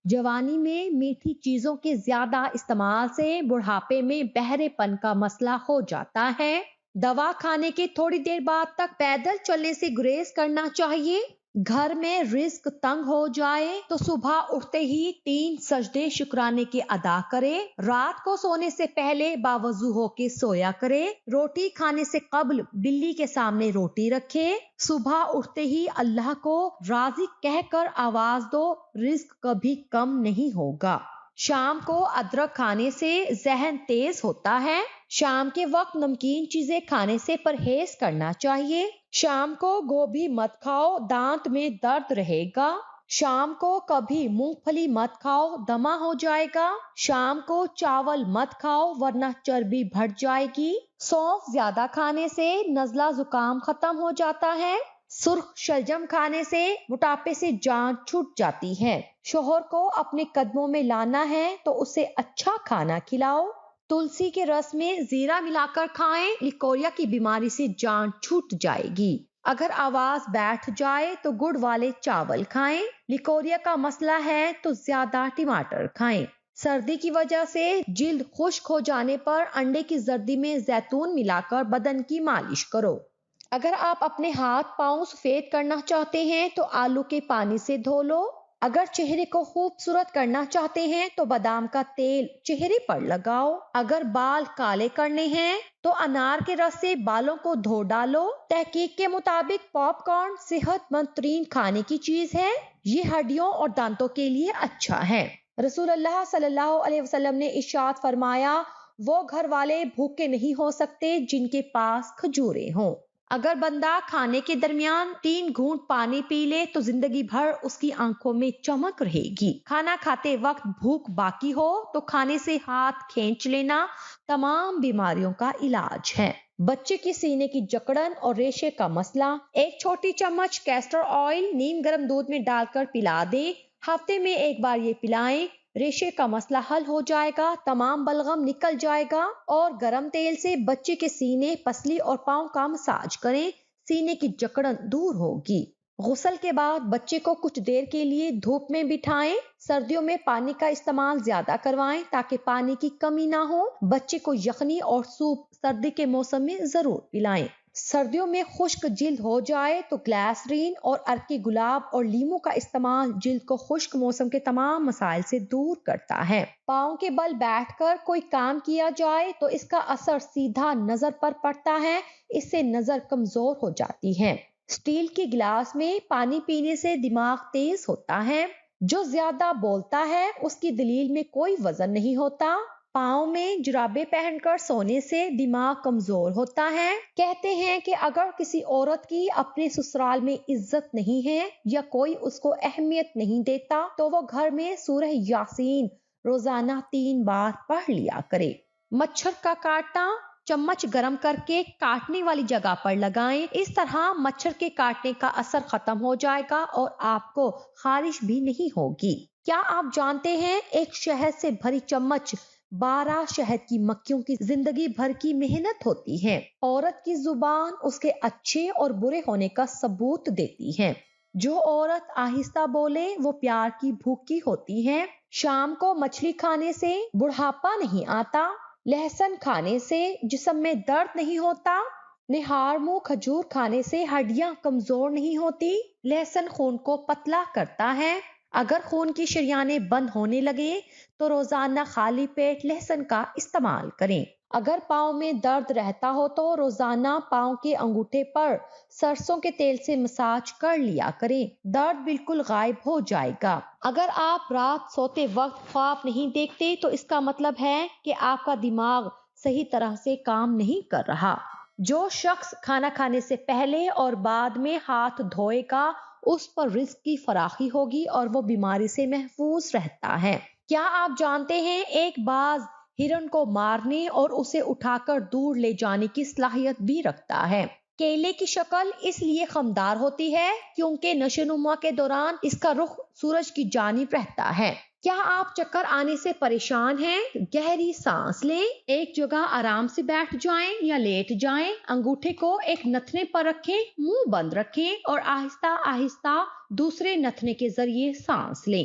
جوانی میں میٹھی چیزوں کے زیادہ استعمال سے بڑھاپے میں بہرے پن کا مسئلہ ہو جاتا ہے۔ دوا کھانے کے تھوڑی دیر بعد تک پیدل چلنے سے گریز کرنا چاہیے۔ گھر میں رزق تنگ ہو جائے تو صبح اٹھتے ہی 3 سجدے شکرانے کے ادا کرے۔ رات کو سونے سے پہلے باوضو ہو کے سویا کرے۔ روٹی کھانے سے قبل بلی کے سامنے روٹی رکھے۔ صبح اٹھتے ہی اللہ کو رازق کہہ کر آواز دو، رزق کبھی کم نہیں ہوگا۔ شام کو ادرک کھانے سے ذہن تیز ہوتا ہے۔ شام کے وقت نمکین چیزیں کھانے سے پرہیز کرنا چاہیے۔ شام کو گوبھی مت کھاؤ، دانت میں درد رہے گا۔ شام کو کبھی مونگ پھلی مت کھاؤ، دمہ ہو جائے گا۔ شام کو چاول مت کھاؤ ورنہ چربی بڑھ جائے گی۔ سونف زیادہ کھانے سے نزلہ زکام ختم ہو جاتا ہے۔ سرخ شلجم کھانے سے موٹاپے سے جان چھوٹ جاتی ہے۔ شوہر کو اپنے قدموں میں لانا ہے تو اسے اچھا کھانا کھلاؤ۔ تلسی کے رس میں زیرہ ملا کر کھائیں، لیکوریا کی بیماری سے جان چھوٹ جائے گی۔ اگر آواز بیٹھ جائے تو گڑ والے چاول کھائیں۔ لیکوریا کا مسئلہ ہے تو زیادہ ٹماٹر کھائیں۔ سردی کی وجہ سے جلد خشک ہو جانے پر انڈے کی زردی میں زیتون ملا کر بدن کی مالش کرو۔ اگر آپ اپنے ہاتھ پاؤں سفید کرنا چاہتے ہیں تو آلو کے پانی سے دھو لو۔ اگر چہرے کو خوبصورت کرنا چاہتے ہیں تو بادام کا تیل چہرے پر لگاؤ۔ اگر بال کالے کرنے ہیں تو انار کے رس سے بالوں کو دھو ڈالو۔ تحقیق کے مطابق پاپ کارن صحت مند ترین کھانے کی چیز ہے۔ یہ ہڈیوں اور دانتوں کے لیے اچھا ہے۔ رسول اللہ صلی اللہ علیہ وسلم نے ارشاد فرمایا، وہ گھر والے بھوکے نہیں ہو سکتے جن کے پاس کھجوریں ہوں۔ اگر بندہ کھانے کے درمیان 3 گھونٹ پانی پی لے تو زندگی بھر اس کی آنکھوں میں چمک رہے گی۔ کھانا کھاتے وقت بھوک باقی ہو تو کھانے سے ہاتھ کھینچ لینا تمام بیماریوں کا علاج ہے۔ بچے کی سینے کی جکڑن اور ریشے کا مسئلہ، 1 چھوٹی چمچ کیسٹر آئل نیم گرم دودھ میں ڈال کر پلا دیں۔ ہفتے میں 1 بار یہ پلائیں۔ ریشے کا مسئلہ حل ہو جائے گا، تمام بلغم نکل جائے گا۔ اور گرم تیل سے بچے کے سینے، پسلی اور پاؤں کا مساج کریں، سینے کی جکڑن دور ہوگی۔ غسل کے بعد بچے کو کچھ دیر کے لیے دھوپ میں بٹھائیں۔ سردیوں میں پانی کا استعمال زیادہ کروائیں تاکہ پانی کی کمی نہ ہو۔ بچے کو یخنی اور سوپ سردی کے موسم میں ضرور پلائیں۔ سردیوں میں خشک جلد ہو جائے تو گلیسرین اور عرق گلاب اور لیموں کا استعمال جلد کو خشک موسم کے تمام مسائل سے دور کرتا ہے۔ پاؤں کے بل بیٹھ کر کوئی کام کیا جائے تو اس کا اثر سیدھا نظر پر پڑتا ہے، اس سے نظر کمزور ہو جاتی ہے۔ اسٹیل کے گلاس میں پانی پینے سے دماغ تیز ہوتا ہے۔ جو زیادہ بولتا ہے اس کی دلیل میں کوئی وزن نہیں ہوتا۔ پاؤں میں جرابیں پہن کر سونے سے دماغ کمزور ہوتا ہے۔ کہتے ہیں کہ اگر کسی عورت کی اپنے سسرال میں عزت نہیں ہے یا کوئی اس کو اہمیت نہیں دیتا تو وہ گھر میں سورہ یاسین روزانہ 3 بار پڑھ لیا کرے۔ مچھر کا کاٹنا، چمچ گرم کر کے کاٹنے والی جگہ پر لگائیں، اس طرح مچھر کے کاٹنے کا اثر ختم ہو جائے گا اور آپ کو خارش بھی نہیں ہوگی۔ کیا آپ جانتے ہیں ایک شہد سے بھری چمچ 12 شہد کی مکھیوں کی زندگی بھر کی محنت ہوتی ہے۔ عورت کی زبان اس کے اچھے اور برے ہونے کا ثبوت دیتی ہے۔ جو عورت آہستہ بولے وہ پیار کی بھوکی ہوتی ہے۔ شام کو مچھلی کھانے سے بڑھاپا نہیں آتا۔ لہسن کھانے سے جسم میں درد نہیں ہوتا۔ نہار منہ کھجور کھانے سے ہڈیاں کمزور نہیں ہوتی۔ لہسن خون کو پتلا کرتا ہے۔ اگر خون کی شریانیں بند ہونے لگے تو روزانہ خالی پیٹ لہسن کا استعمال کریں۔ اگر پاؤں میں درد رہتا ہو تو روزانہ پاؤں کے انگوٹھے پر سرسوں کے تیل سے مساج کر لیا کریں، درد بالکل غائب ہو جائے گا۔ اگر آپ رات سوتے وقت خواب نہیں دیکھتے تو اس کا مطلب ہے کہ آپ کا دماغ صحیح طرح سے کام نہیں کر رہا۔ جو شخص کھانا کھانے سے پہلے اور بعد میں ہاتھ دھوئے گا اس پر رزق کی فراخی ہوگی اور وہ بیماری سے محفوظ رہتا ہے۔ کیا آپ جانتے ہیں ایک باز ہرن کو مارنے اور اسے اٹھا کر دور لے جانے کی صلاحیت بھی رکھتا ہے۔ کیلے کی شکل اس لیے خمدار ہوتی ہے کیونکہ نشو و نما کے دوران اس کا رخ سورج کی جانب رہتا ہے۔ کیا آپ چکر آنے سے پریشان ہیں؟ گہری سانس لیں، ایک جگہ آرام سے بیٹھ جائیں یا لیٹ جائیں، انگوٹھے کو ایک نتنے پر رکھیں، منہ بند رکھیں اور آہستہ آہستہ دوسرے نتنے کے ذریعے سانس لیں۔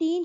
3